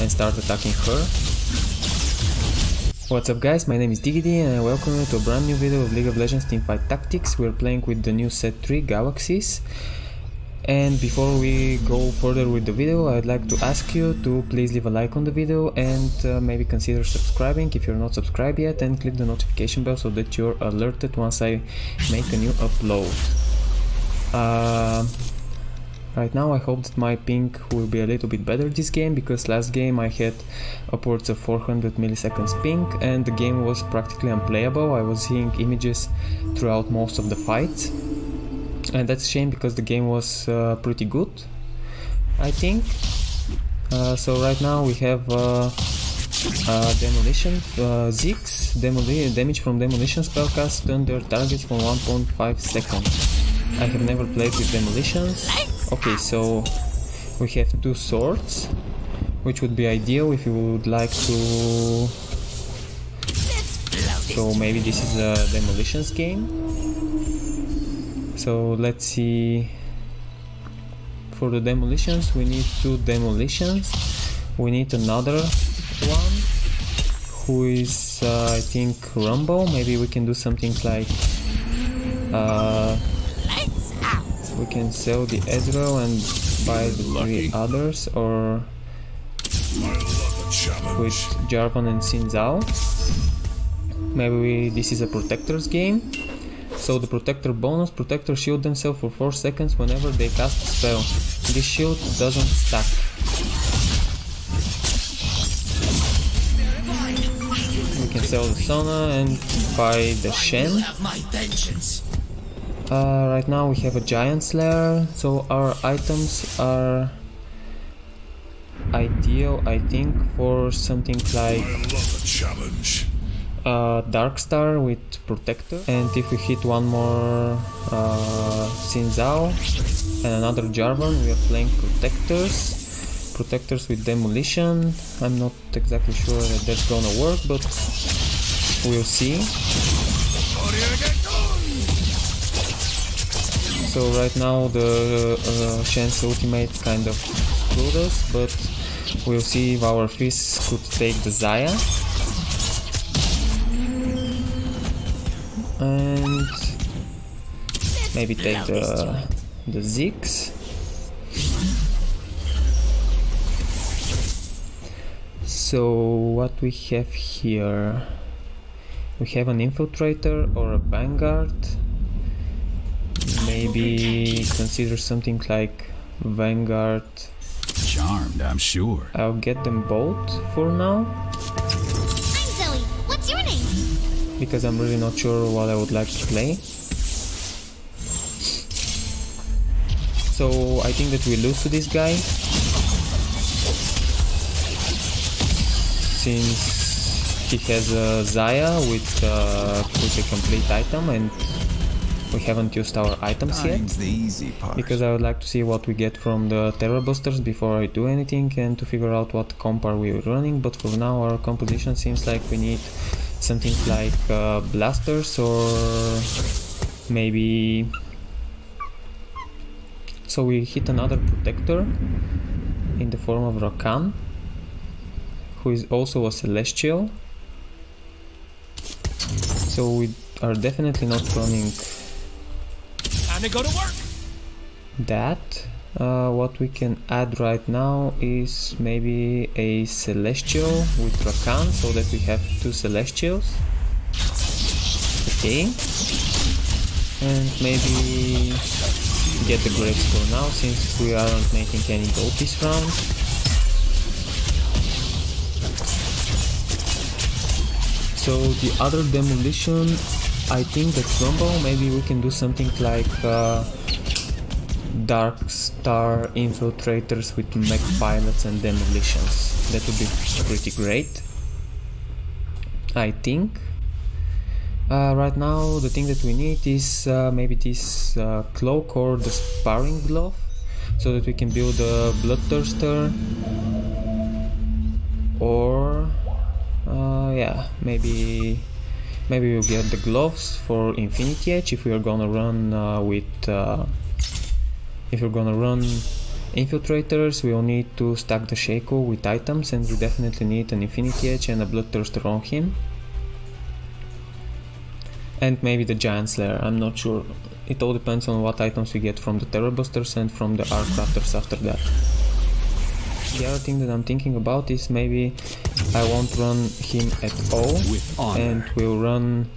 and start attacking her. What's up guys, my name is DiGeDi and I welcome you to a brand new video of League of Legends Teamfight Tactics. We're playing with the new set 3 Galaxies. And before we go further with the video, I'd like to ask you to please leave a like on the video and maybe consider subscribing if you're not subscribed yet, and click the notification bell so that you're alerted once I make a new upload. Right now I hope that my ping will be a little bit better this game, because last game I had upwards of 400 milliseconds ping and the game was practically unplayable. I was seeing images throughout most of the fights, and that's a shame because the game was pretty good, I think. So right now we have Demolition, Ziggs, damage from Demolition spellcast, stun their targets for 1.5 seconds. I have never played with Demolitions. Okay, so we have 2 swords, which would be ideal if you would like to... So maybe this is a Demolitions game. So let's see. For the Demolitions we need 2 Demolitions. We need another one who is I think Rumble. Maybe we can do something like we can sell the Ezreal and buy the 3 others, or with Jarvan and Xin Zhao. Maybe this is a Protector's game. So the Protector bonus, Protector shield themselves for 4 seconds whenever they cast a spell. This shield doesn't stack. We can sell the Sona and buy the Shen. Right now we have a Giant Slayer, so our items are ideal, I think, for something like Dark Star with Protector. And if we hit one more Xin Zhao and another Jarvan, we are playing Protectors with Demolition. I'm not exactly sure that that's gonna work, but we'll see. So right now the Shen's ultimate kind of screwed us, but we'll see if our Fizz could take the Xayah. And maybe take the Ziggs. So what we have here? We have an Infiltrator or a Vanguard. Maybe consider something like Vanguard. Charmed, I'm sure. I'll get them both for now. I'm Zoe. What's your name? Because I'm really not sure what I would like to play. So I think that we lose to this guy, since he has a Xayah with a complete item and we haven't used our items yet, because I would like to see what we get from the Terror Boosters before I do anything, and to figure out what comp are we running. But for now our composition seems like we need something like Blasters, or maybe... So we hit another Protector in the form of Rakan, who is also a Celestial. So we are definitely not running to go to work. that. What we can add right now is maybe a Celestial with Rakan, so that we have 2 Celestials. Okay. And maybe get the great score now, since we aren't making any gold this round. So the other Demolition, I think that's Rumble. Maybe we can do something like Dark Star Infiltrators with Mech Pilots and Demolitions. That would be pretty great, I think. Right now the thing that we need is maybe this cloak or the Sparring Glove, so that we can build a Bloodthirster, or yeah, maybe we'll get the gloves for Infinity Edge if we are gonna run Infiltrators, we will need to stack the Shaco with items, and we definitely need an Infinity Edge and a Bloodthirster on him. And maybe the Giant Slayer, I'm not sure. It all depends on what items we get from the Terror Busters and from the Arc Crafters after that. The other thing that I'm thinking about is maybe I won't run him at all, and we'll run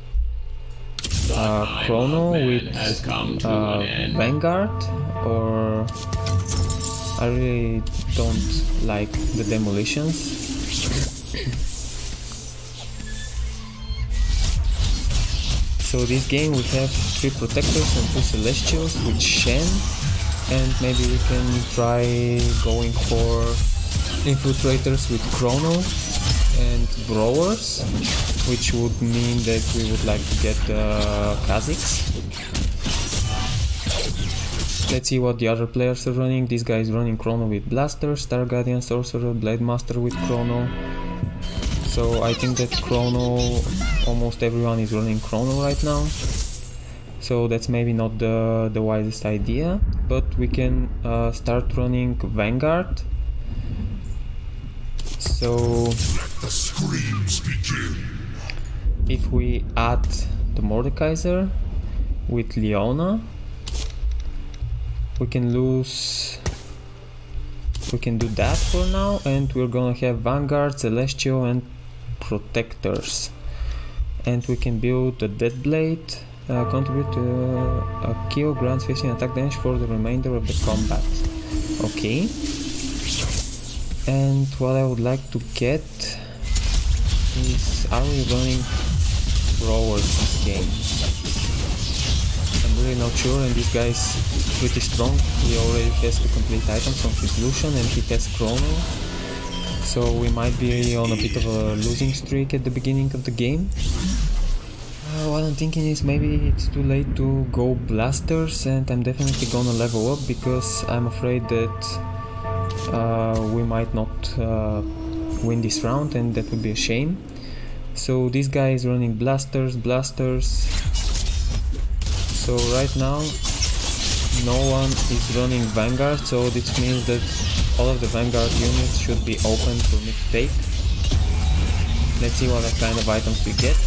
Chrono with Vanguard, or I really don't like the demolitions. So this game we have 3 Protectors and 2 Celestials with Shen, and maybe we can try going for Infiltrators with Chrono and Growers, which would mean that we would like to get Kha'Zix. Let's see what the other players are running. This guy is running Chrono with Blaster, Star Guardian, Sorcerer, Blade Master with Chrono. So I think that Chrono, almost everyone is running Chrono right now. So that's maybe not the wisest idea, but we can start running Vanguard. So let the screams begin. If we add the Mordekaiser with Leona, we can lose. We can do that for now, and we're gonna have Vanguard, Celestial, and Protectors. And we can build a Deadblade. Contribute to a kill, grants 15 attack damage for the remainder of the combat. Okay. And what I would like to get is, are we running Growers this game? I'm really not sure, and this guy is pretty strong. He already has to complete items on his Lucian, and he has Chrono. So we might be on a bit of a losing streak at the beginning of the game. What I'm thinking is maybe it's too late to go Blasters, and I'm definitely gonna level up because I'm afraid that we might not win this round, and that would be a shame. So this guy is running Blasters. So right now no one is running Vanguard, so this means that all of the Vanguard units should be open for me to take. Let's see what kind of items we get.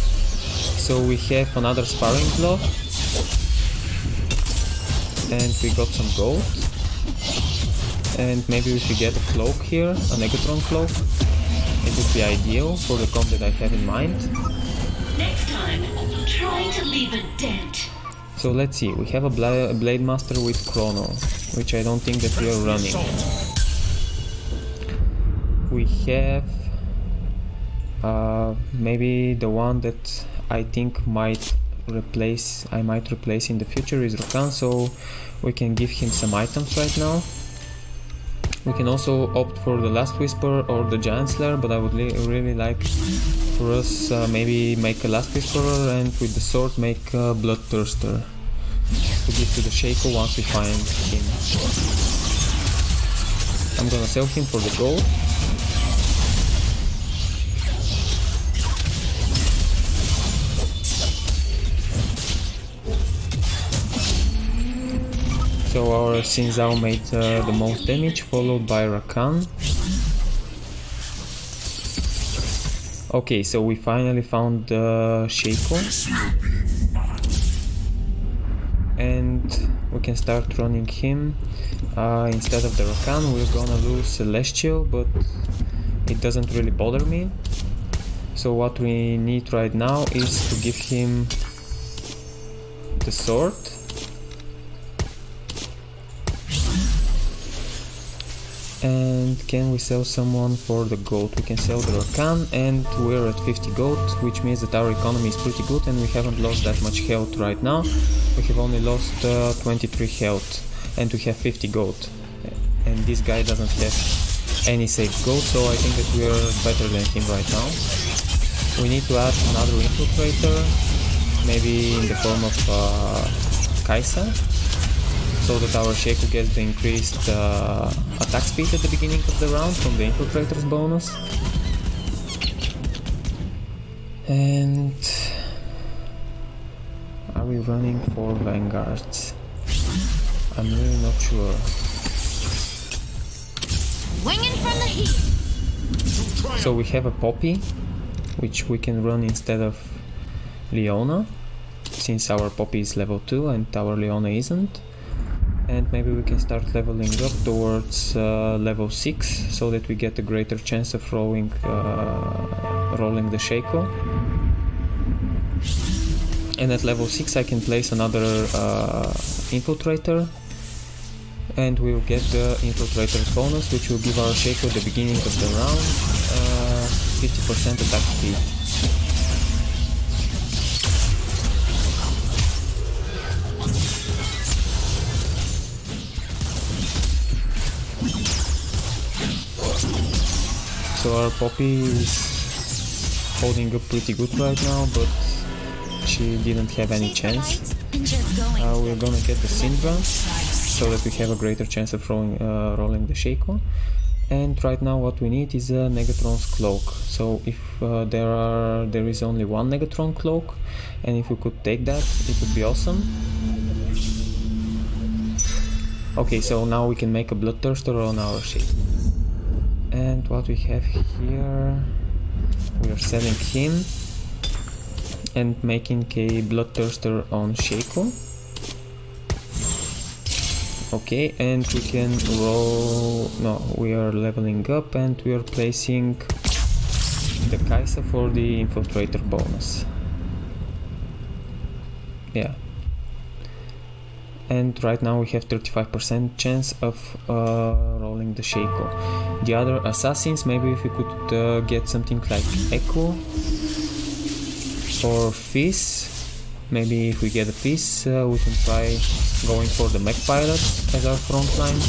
So we have another Sparring Glove, and we got some gold. And maybe if we get a cloak here, a Negatron cloak, it would be ideal for the comp that I have in mind. Next time, try to leave a dent. So let's see, we have a Blade Master with Chrono, which I don't think that we are running. We have maybe the one that I think I might replace in the future is Rakan, so we can give him some items right now. We can also opt for the Last Whisper or the Giant Slayer, but I would really like for us maybe make a Last Whisperer, and with the sword make a Bloodthirster to give to the Shaco once we find him. I'm gonna sell him for the gold. So our Xin Zhao made the most damage, followed by Rakan. Okay, so we finally found the Shaco. And we can start running him. Instead of the Rakan, we're gonna lose Celestial, but it doesn't really bother me. So what we need right now is to give him the sword. And can we sell someone for the gold? We can sell the Rakan, and we're at 50 gold, which means that our economy is pretty good and we haven't lost that much health right now. We have only lost 23 health, and we have 50 gold. And this guy doesn't have any saved gold, so I think that we are better than him right now. We need to add another Infiltrator, maybe in the form of Kaisa, so that our Shaco gets the increased attack speed at the beginning of the round from the Infiltrator's bonus. And are we running for Vanguards? I'm really not sure. Swinging from the heat. So we have a Poppy, which we can run instead of Leona, since our Poppy is level 2 and our Leona isn't. And maybe we can start leveling up towards level 6, so that we get a greater chance of rolling the Shaco. And at level 6 I can place another Infiltrator, and we'll get the Infiltrator's bonus, which will give our Shaco at the beginning of the round 50% attack speed. So our Poppy is holding up pretty good right now, but she didn't have any chance. We're gonna get the Syndra, so that we have a greater chance of rolling the Shaco. And right now what we need is a Negatron's Cloak. So if there is only one Negatron Cloak, and if we could take that, it would be awesome. Okay, so now we can make a Bloodthirster on our Shaco. And what we have here, we are selling him and making a Bloodthirster on Shaco. Okay, and we can roll... no, we are leveling up and we are placing the Kaisa for the Infiltrator bonus. Yeah. And right now we have 35% chance of rolling the Shaco. The other assassins, maybe if we could get something like Echo or Fizz. Maybe if we get a Fizz, we can try going for the Mech Pilot as our front line.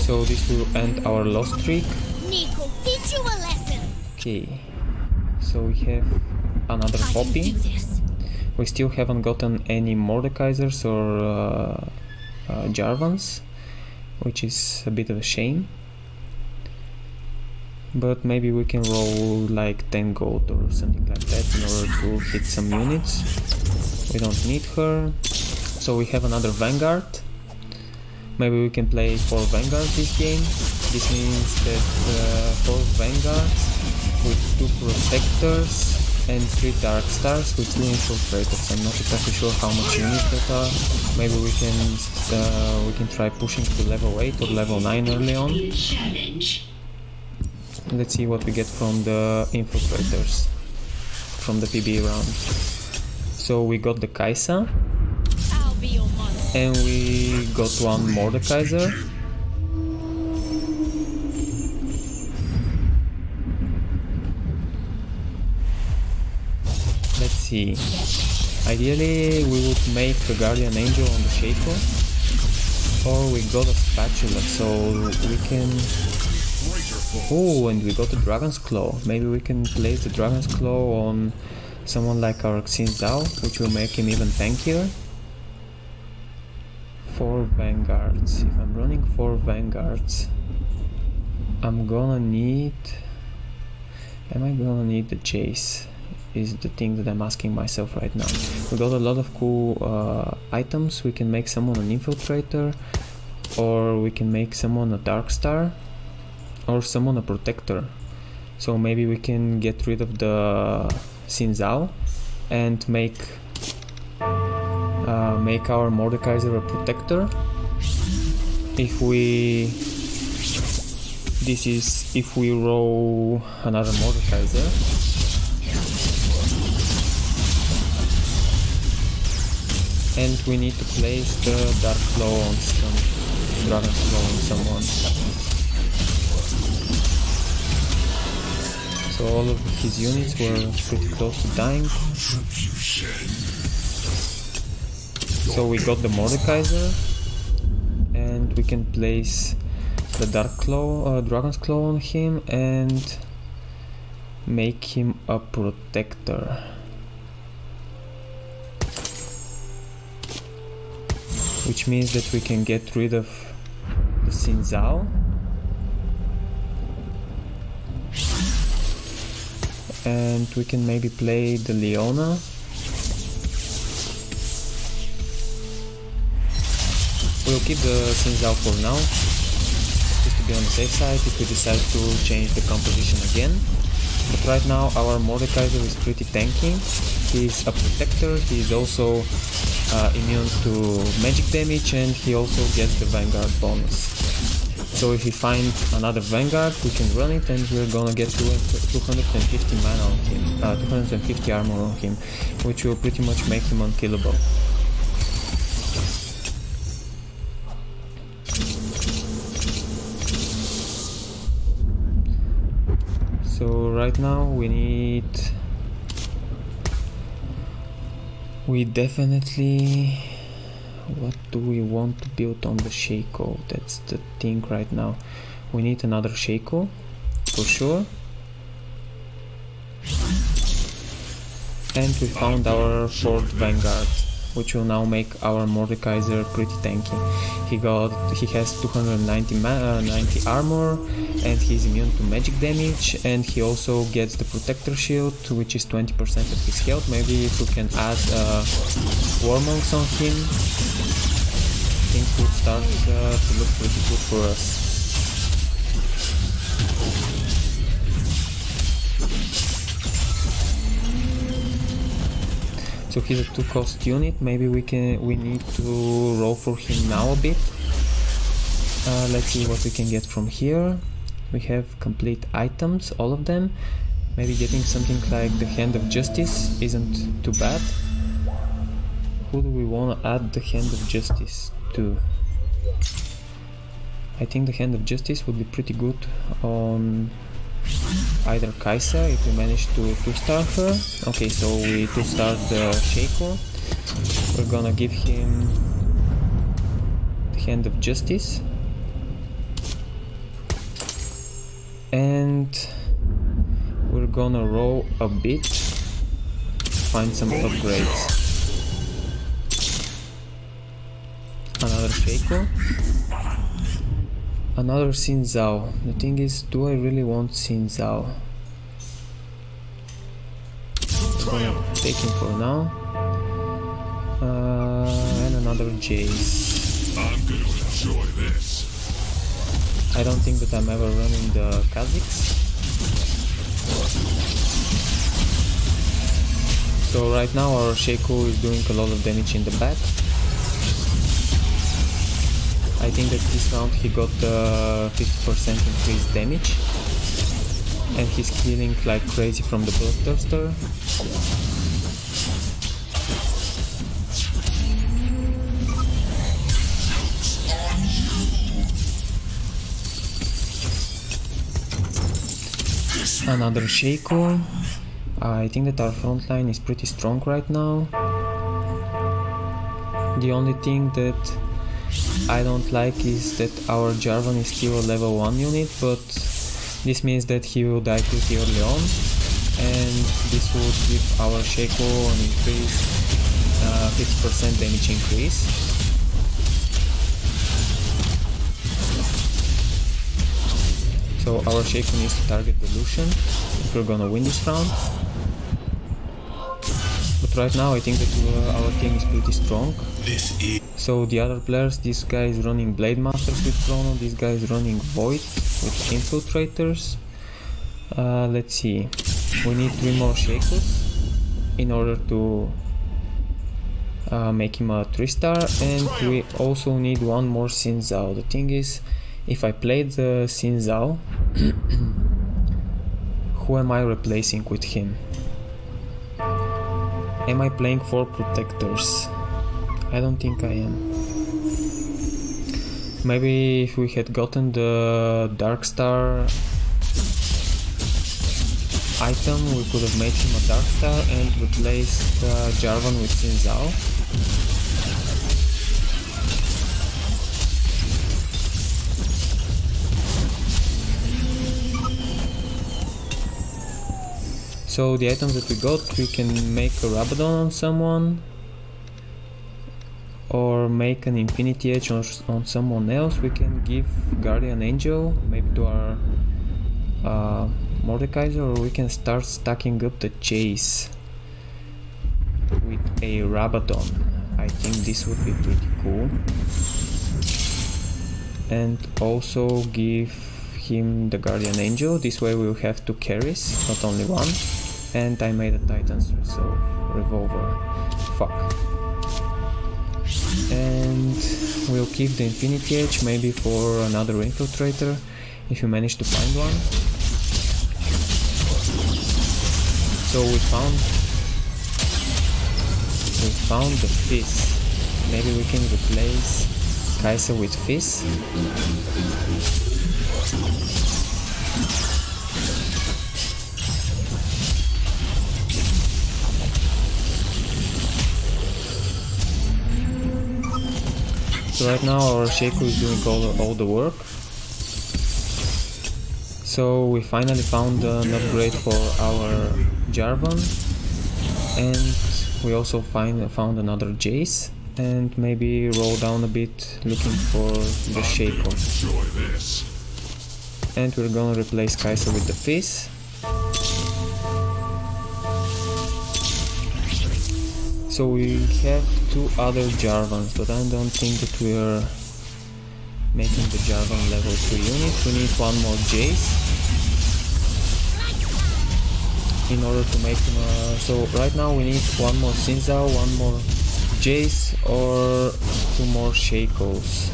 So this will end our loss streak. Nico, teach you a lesson. Okay, so we have another Poppy. We still haven't gotten any Mordekaisers or Jarvans, which is a bit of a shame. But maybe we can roll like 10 gold or something like that in order to hit some units. We don't need her. So we have another Vanguard. Maybe we can play 4 Vanguards this game. This means that 4 Vanguards with 2 Protectors and 3 Dark Stars with 2 Infiltrators. I'm not exactly sure how much units that are. Maybe we can try pushing to level 8 or level 9 early on. Let's see what we get from the Infiltrators from the PB round. So we got the Kaisa. And we got one Mordekaiser. Let's see. Ideally we would make a Guardian Angel on the Shaco. Or we got a Spatula, so we can... oh, and we got the Dragon's Claw. Maybe we can place the Dragon's Claw on someone like our Xin Zhao, which will make him even tankier. 4 Vanguards. If I'm running 4 Vanguards, I'm gonna need... am I gonna need the Chase? Is the thing that I'm asking myself right now. We got a lot of cool items. We can make someone an Infiltrator, or we can make someone a Dark Star, or someone a Protector. So maybe we can get rid of the Xin Zhao and make our Mordekaiser a Protector. If we... this is if we roll another Mordekaiser. And we need to place the Dark Claw on some... Dragon Claw on someone. So all of his units were pretty close to dying. So we got the Mordekaiser, and we can place the Dark Claw, Dragon's Claw on him and make him a Protector. Which means that we can get rid of the Xin Zhao. and we can maybe play the Leona. We'll keep the Xin Zhao for now, just to be on the safe side if we decide to change the composition again. But right now our Mordekaiser is pretty tanky. He's a protector, he's also immune to magic damage, and he also gets the Vanguard bonus. So if we find another Vanguard, we can run it, and we're gonna get 250 mana on him, 250 armor on him, which will pretty much make him unkillable. So right now we definitely, what do we want to build on the Shaco? That's the thing right now. We need another Shaco for sure. And we found our fourth Vanguard, which will now make our Mordekaiser pretty tanky. He has 290 armor, and he's immune to magic damage, and he also gets the protector shield, which is 20% of his health. Maybe if we can add Warmonks on him, things would start to look pretty good for us. So he's a 2-cost unit. Maybe we need to roll for him now a bit. Let's see what we can get from here. We have complete items, all of them. Maybe getting something like the Hand of Justice isn't too bad. Who do we want to add the Hand of Justice to? I think the Hand of Justice would be pretty good on either Kai'Sa if we manage to 2-star her. Okay, so we 2-star the Shaco. We're gonna give him the Hand of Justice. And we're gonna roll a bit, find some upgrades. Another Shaco. Another Xin Zhao. The thing is, do I really want Xin Zhao? I'm gonna take him for now. And another Jace. I'm gonna enjoy this. I don't think that I'm ever running the Kha'Zix. So right now our Shaco is doing a lot of damage in the back. I think that this round he got 50% increased damage, and he's killing like crazy from the Bloodthirster. Another Shaco. I think that our front line is pretty strong right now. The only thing that I don't like is that our Jarvan is still a level 1 unit, but this means that he will die pretty early on, and this would give our Shaco an increase, 50% damage increase. So our Shaco needs to target the Lucian if we're gonna win this round. But right now I think that our team is pretty strong. So the other players, this guy is running Blade Masters with Chrono, this guy is running Void with Infiltrators. Let's see, we need 3 more Shacos in order to make him a 3-star, and we also need 1 more Xin Zhao. The thing is, if I play the Xin Zhao, who am I replacing with him? Am I playing 4 protectors? I don't think I am. Maybe if we had gotten the Darkstar item, we could have made him a Darkstar and replaced Jarvan with Xin Zhao. So the items that we got, we can make a Rabadon on someone, or make an Infinity Edge on someone else. We can give Guardian Angel maybe to our Mordekaiser, or we can start stacking up the chase with a Rabadon. I think this would be pretty cool. And also give him the Guardian Angel. This way we'll have 2 carries, not only one. And I made a Titan's so revolver. Fuck. And we'll keep the Infinity Edge maybe for another Infiltrator if you manage to find one. So we found the Fizz. Maybe we can replace Kaiser with Fizz. So right now our Shaco is doing all the work. So we finally found an upgrade for our Jarvan, and we also found another Jace, and maybe roll down a bit looking for the Shaco. And we're gonna replace Kaiser with the Fizz. So we have 2 other Jarvans, but I don't think that we're making the Jarvan level 2 unit. We need 1 more Jace in order to make him so right now we need 1 more Sinzao, 1 more Jace, or 2 more Shakos.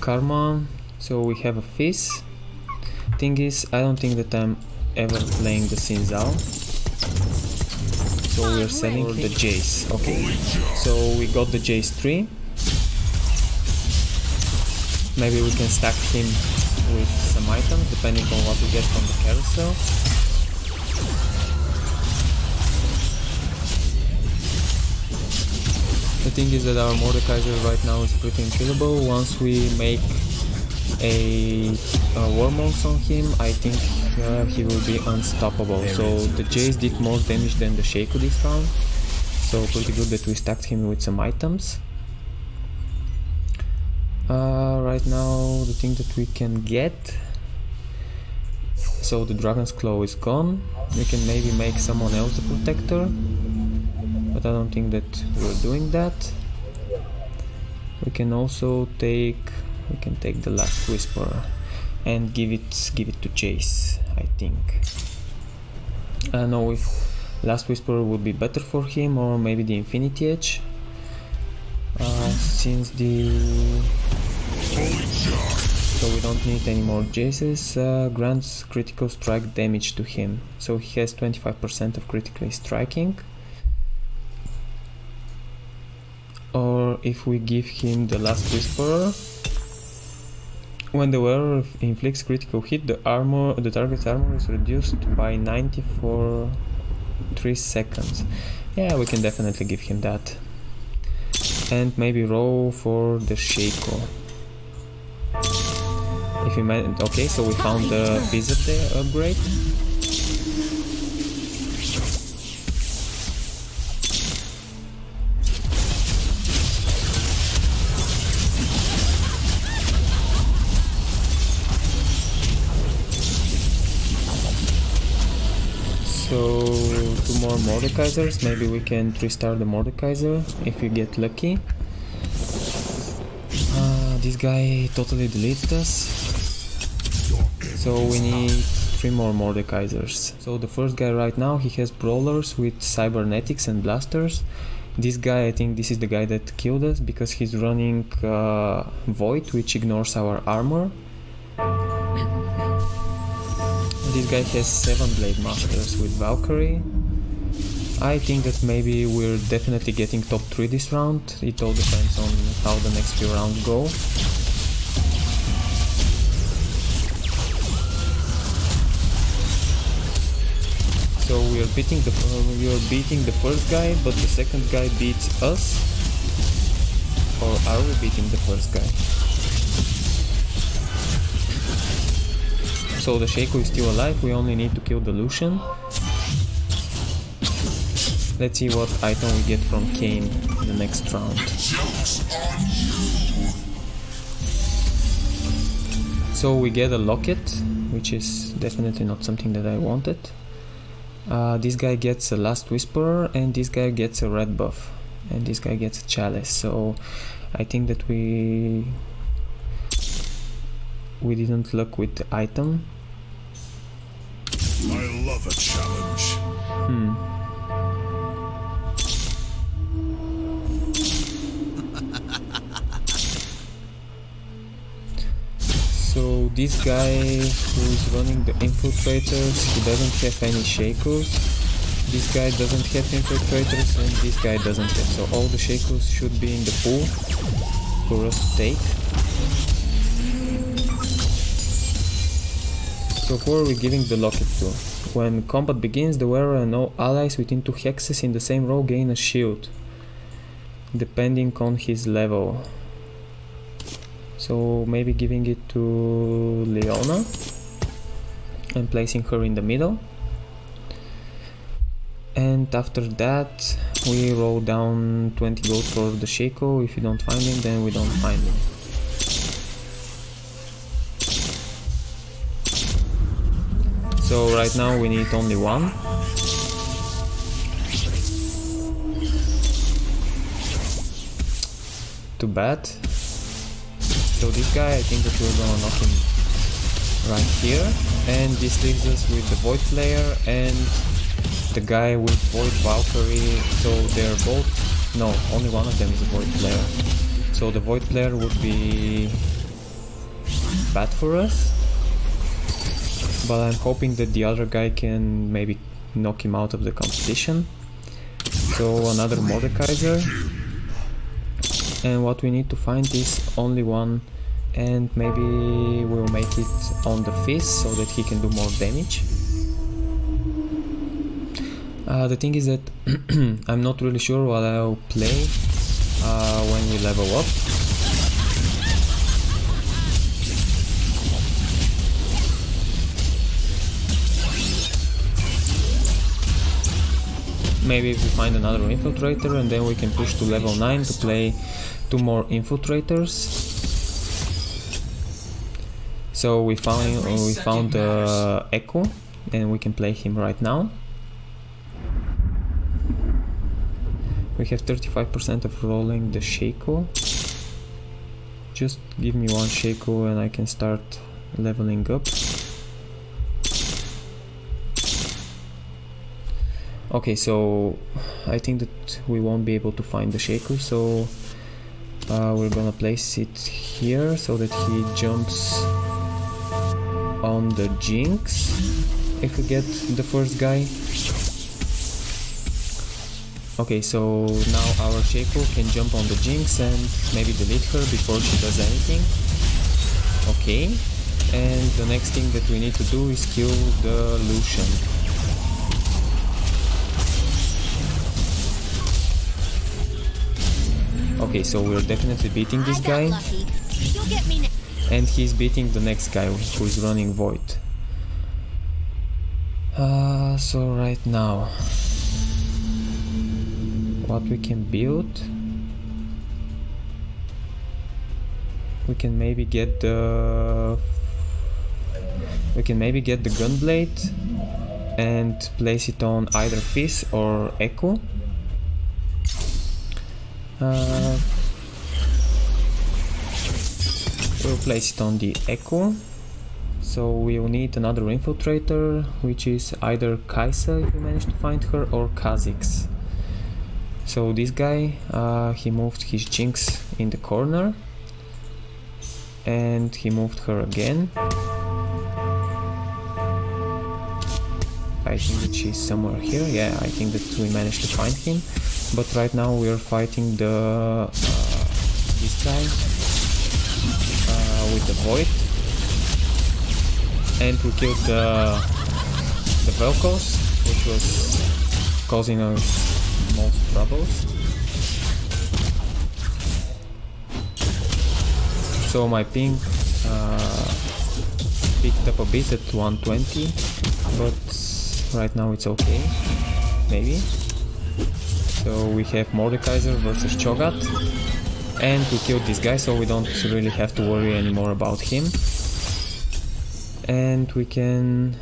Karma. So we have a Fizz. Thing is, I don't think that I'm ever playing the Sinzao. So we're selling the Jace. Okay. So we got the Jace 3. Maybe we can stack him with some items depending on what we get from the carousel. The thing is that our Mordekaiser right now is pretty unkillable. Once we make a Warmonks on him, I think he will be unstoppable. So the Jace did more damage than the Shaco this round, so pretty good that we stacked him with some items. Right now the thing that we can get, so the Dragon's Claw is gone. We can maybe make someone else the Protector, but I don't think that we're doing that. We can also take the Last Whisper and give it to Jace, I think. I don't know if Last Whisper would be better for him, or maybe the Infinity Edge, since so we don't need any more Jaces. Grants critical strike damage to him, so he has 25% of critically striking. Or if we give him the Last Whisperer, when the wearer inflicts critical hit, the target's armor is reduced by 90 for 3 seconds. Yeah, we can definitely give him that. And maybe roll for the Shaco. If we okay, so we found the Visit upgrade. So 2 more Mordekaisers, maybe we can restart the Mordekaiser if we get lucky. This guy totally deleted us, so we need 3 more Mordekaisers. So the first guy right now, he has Brawlers with Cybernetics and Blasters. This guy, I think this is the guy that killed us, because he's running Void, which ignores our armor. This guy has 7 Blade Masters with Valkyrie. I think that maybe we're definitely getting top 3 this round. It all depends on how the next few rounds go. So we are beating the first guy, but the second guy beats us. Or are we beating the first guy? So the Shaco is still alive, we only need to kill the Lucian. Let's see what item we get from Kane in the next round. So we get a locket, which is definitely not something that I wanted. This guy gets a Last Whisperer, and this guy gets a red buff, and this guy gets a chalice. So I think that we didn't luck with the item. I love a challenge. So this guy who is running the infiltrators, he doesn't have any shakos. This guy doesn't have infiltrators, and this guy doesn't have. So all the shakos should be in the pool for us to take. So who are we giving the locket to? When combat begins, the wearer and all allies within 2 hexes in the same row gain a shield, depending on his level. So maybe giving it to Leona and placing her in the middle. And after that we roll down 20 gold for the Shaco. If you don't find him, then we don't find him. So right now we need only one. Too bad. So this guy, I think that we're gonna knock him right here, and this leaves us with the Void player and the guy with Void Valkyrie. So they're both, no, only one of them is a Void player. So the Void player would be bad for us, but I'm hoping that the other guy can maybe knock him out of the competition. So another Mordekaiser. And what we need to find is only one, and maybe we'll make it on the fist so that he can do more damage. The thing is that I'm not really sure what I'll play when we level up. Maybe if we find another infiltrator, and then we can push to level 9 to play 2 more infiltrators. So we found Echo, and we can play him right now. We have 35% of rolling the Shaco. Just give me one Shaco and I can start leveling up. Okay, so I think that we won't be able to find the Shaco, so we're gonna place it here so that he jumps on the Jinx if we get the first guy. Okay, so now our Shaco can jump on the Jinx and maybe delete her before she does anything. Okay, and the next thing that we need to do is kill the Lucian. Okay, so we're definitely beating this guy, and he's beating the next guy who is running Void. So right now, what we can build, we can maybe get the Gunblade and place it on either Fizz or Echo. We'll place it on the Echo. So we'll need another infiltrator, which is either Kaisa if we manage to find her, or Kha'Zix. So this guy, he moved his Jinx in the corner, and he moved her again. I think that she's somewhere here. Yeah, I think that we managed to find him. But right now we are fighting the this guy with the Void, and we killed the Vel'Koz, which was causing us most troubles. So my ping picked up a bit at 120, but right now it's okay, maybe. So we have Mordekaiser versus Cho'Gath, and we killed this guy, so we don't really have to worry anymore about him. And we can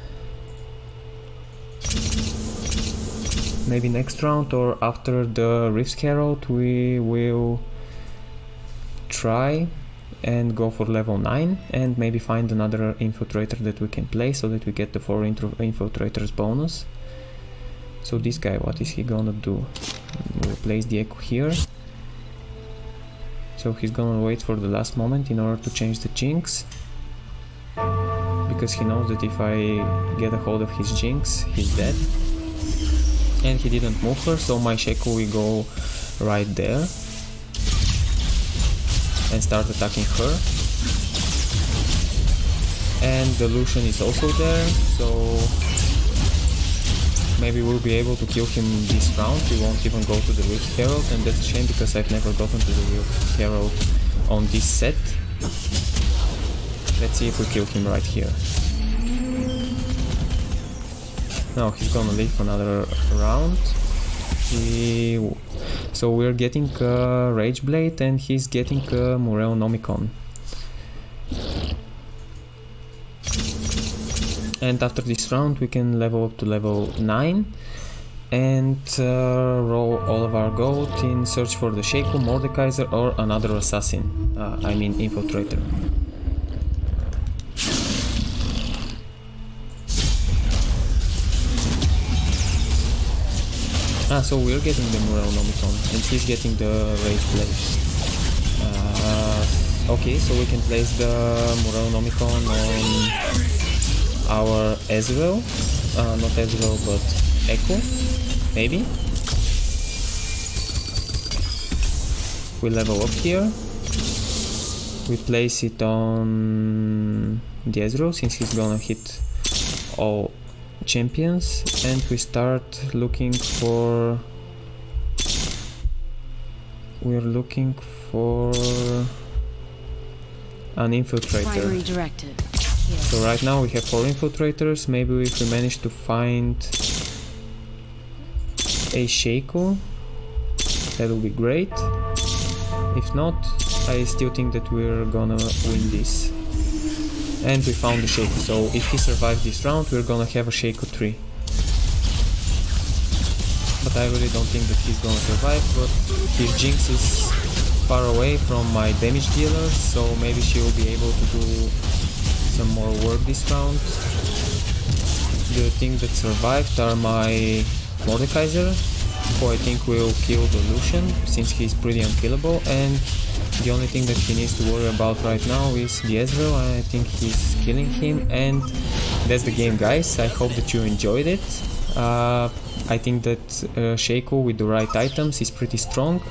maybe next round or after the Rift Herald we will try and go for level 9 and maybe find another infiltrator that we can play so that we get the 4 infiltrators bonus. So this guy, what is he gonna do? We'll place the echo here. So he's gonna wait for the last moment in order to change the jinx, because he knows that if I get a hold of his jinx, he's dead. And he didn't move her, so my Shaco will go right there and start attacking her. And the Lucian is also there, so maybe we'll be able to kill him this round. We won't even go to the Rift Herald, and that's a shame because I've never gotten to the Rift Herald on this set. Let's see if we kill him right here. No, he's gonna live another round. So we're getting a Rage Blade and he's getting a Mordekaiser. And after this round we can level up to level 9 and roll all of our gold in search for the Shaco, Mordekaiser or another assassin, I mean infiltrator. So we're getting the Mordekaiser and he's getting the Rage Blade. Okay, so we can place the Mordekaiser on our Ezreal, not Ezreal but Echo, maybe. We level up here. We place it on the Ezreal since he's gonna hit all champions, and we start looking for... We're looking for an infiltrator. So right now we have 4 infiltrators. Maybe if we manage to find a Shaco, that will be great. If not, I still think that we're gonna win this. And we found the Shaco, so if he survives this round, we're gonna have a Shaco 3. But I really don't think that he's gonna survive, but his Jinx is far away from my damage dealer, so maybe she will be able to do some more work this round. The things that survived are my Mordekaiser, who I think will kill the Lucian, since he's pretty unkillable, and the only thing that he needs to worry about right now is the Ezreal, and I think he's killing him, and that's the game, guys. I hope that you enjoyed it. I think that Shaco with the right items is pretty strong.